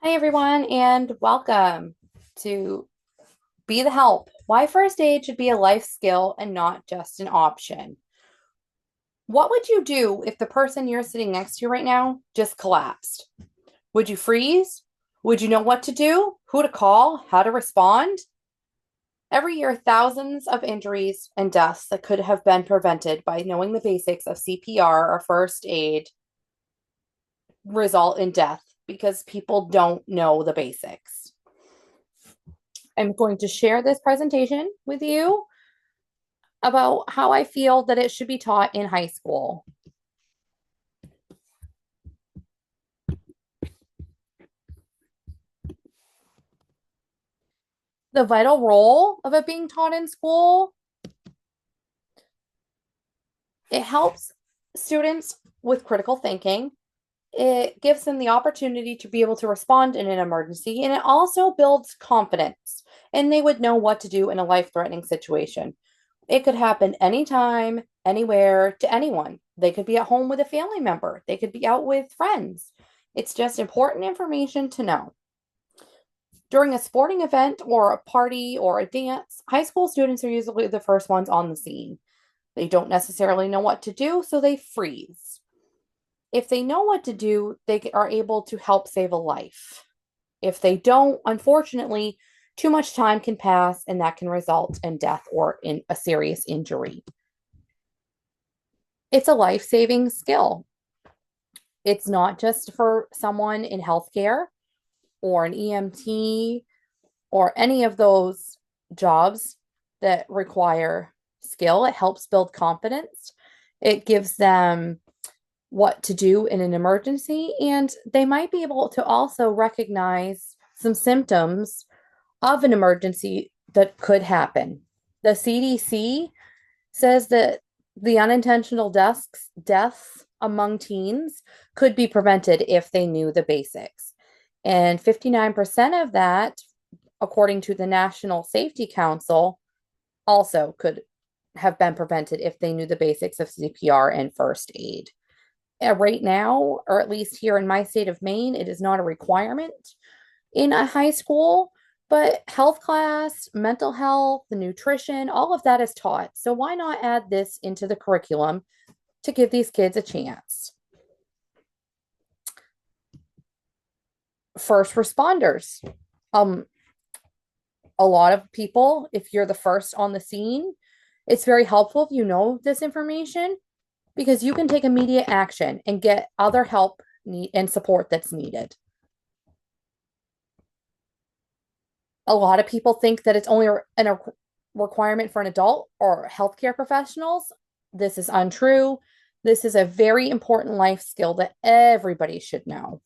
Hi, everyone, and welcome to Be the Help. Why first aid should be a life skill and not just an option. What would you do if the person you're sitting next to right now just collapsed? Would you freeze? Would you know what to do, who to call, how to respond? Every year, thousands of injuries and deaths that could have been prevented by knowing the basics of CPR or first aid result in death because people don't know the basics. I'm going to share this presentation with you about how I feel that it should be taught in high school. The vital role of it being taught in school, it helps students with critical thinking. It gives them the opportunity to be able to respond in an emergency, and it also builds confidence, and they would know what to do in a life-threatening situation. It could happen anytime, anywhere, to anyone. They could be at home with a family member. They could be out with friends. It's just important information to know. During a sporting event or a party or a dance, high school students are usually the first ones on the scene. They don't necessarily know what to do, so they freeze. If they know what to do, they are able to help save a life. If they don't, unfortunately, too much time can pass and that can result in death or in a serious injury. It's a life saving skill. It's not just for someone in healthcare or an EMT or any of those jobs that require skill. It helps build confidence. It gives them what to do in an emergency, and they might be able to also recognize some symptoms of an emergency that could happen. The CDC says that the unintentional deaths among teens could be prevented if they knew the basics. And 59% of that, according to the National Safety Council, also could have been prevented if they knew the basics of CPR and first aid. Right now, or at least here in my state of Maine, it is not a requirement in a high school, but health class, mental health, the nutrition, all of that is taught. So why not add this into the curriculum to give these kids a chance? First responders. Um, a lot of people, if you're the first on the scene, it's very helpful if you know this information because you can take immediate action and get other help and support that's needed. A lot of people think that it's only a requirement for an adult or healthcare professionals. This is untrue. This is a very important life skill that everybody should know.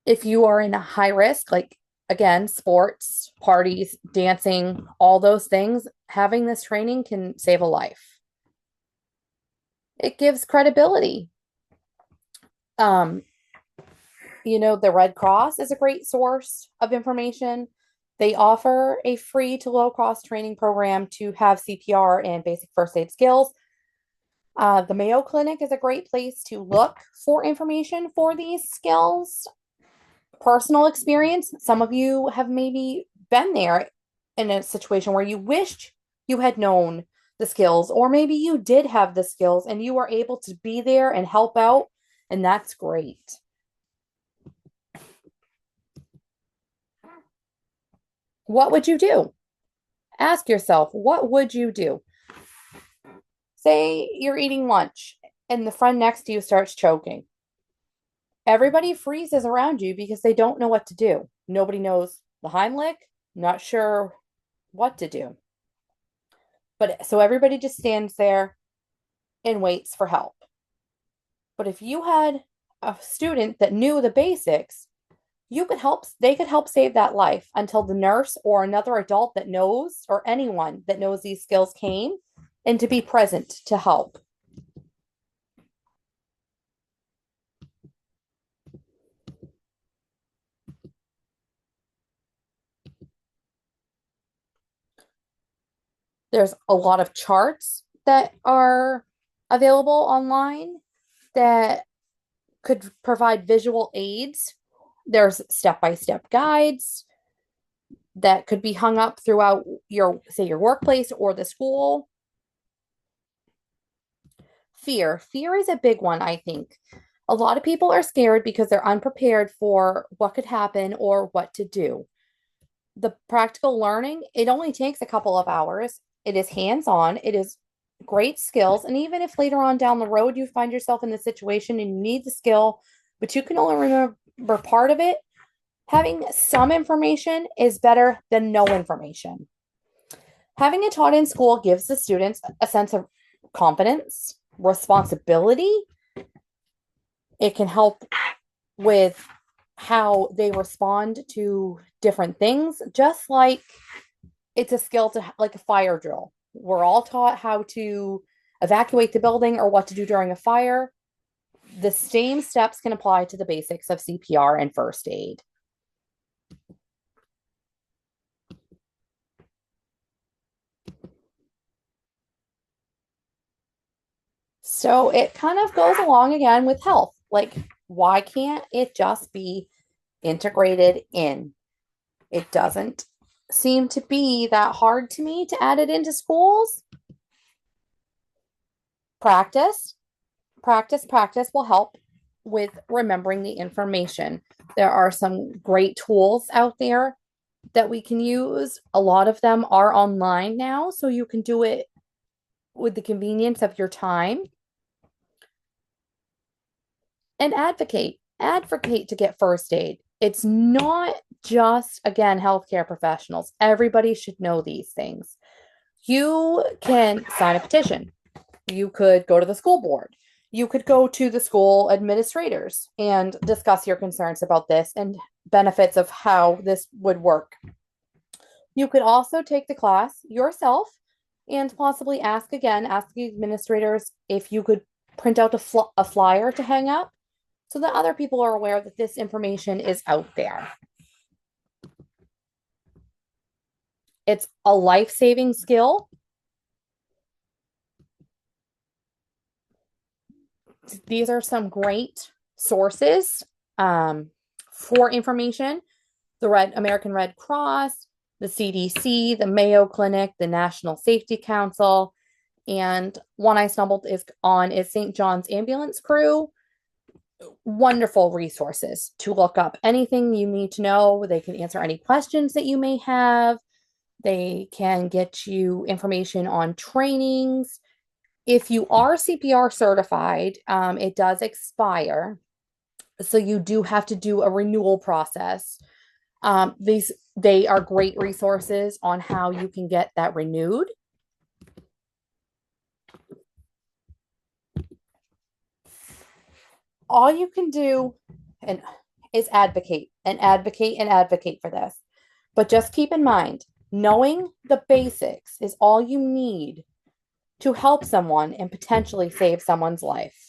If you are in a high risk, like again, sports, parties, dancing, all those things, having this training can save a life. It gives credibility. Um, the Red Cross is a great source of information. They offer a free to low cost training program to have CPR and basic first aid skills. The Mayo Clinic is a great place to look for information for these skills. Personal experience, some of you have maybe been there in a situation where you wished you had known the skills, or maybe you did have the skills and you were able to be there and help out, and that's great. What would you do? Ask yourself, what would you do? Say you're eating lunch and the friend next to you starts choking. Everybody freezes around you because they don't know what to do. Nobody knows the Heimlich, not sure what to do. But so everybody just stands there and waits for help. But if you had a student that knew the basics, they could help save that life until the nurse or another adult that knows, or anyone that knows these skills came, and to be present to help. There's a lot of charts that are available online that could provide visual aids There's step-by-step guides that could be hung up throughout your, say, your workplace or the school. Fear is a big one, I think. A lot of people are scared because they're unprepared for what could happen or what to do. The practical learning, it only takes a couple of hours. It is hands-on. It is great skills. And even if later on down the road you find yourself in the situation and you need the skill, but you can only remember part of it, having some information is better than no information. Having it taught in school gives the students a sense of confidence, responsibility. It can help with how they respond to different things, just like it's a skill to like a fire drill. We're all taught how to evacuate the building or what to do during a fire. The same steps can apply to the basics of CPR and first aid. So it kind of goes along again with health. Like, why can't it just be integrated in? It doesn't seem to be that hard to me to add it into schools. Practice will help with remembering the information. There are some great tools out there that we can use. A lot of them are online now, so you can do it with the convenience of your time. And advocate to get first aid. It's not just, again, healthcare professionals. Everybody should know these things. You can sign a petition. You could go to the school board. You could go to the school administrators and discuss your concerns about this and benefits of how this would work. You could also take the class yourself and possibly ask the administrators if you could print out a flyer to hang up so that other people are aware that this information is out there. It's a life-saving skill. These are some great sources for information. The American Red Cross, the CDC, the Mayo Clinic, the National Safety Council, and one I stumbled on is St. John's Ambulance Crew. Wonderful resources to look up anything you need to know. They can answer any questions that you may have. They can get you information on trainings. If you are CPR certified, it does expire. So you do have to do a renewal process. They are great resources on how you can get that renewed. All you can do is advocate for this. But just keep in mind, knowing the basics is all you need to help someone and potentially save someone's life.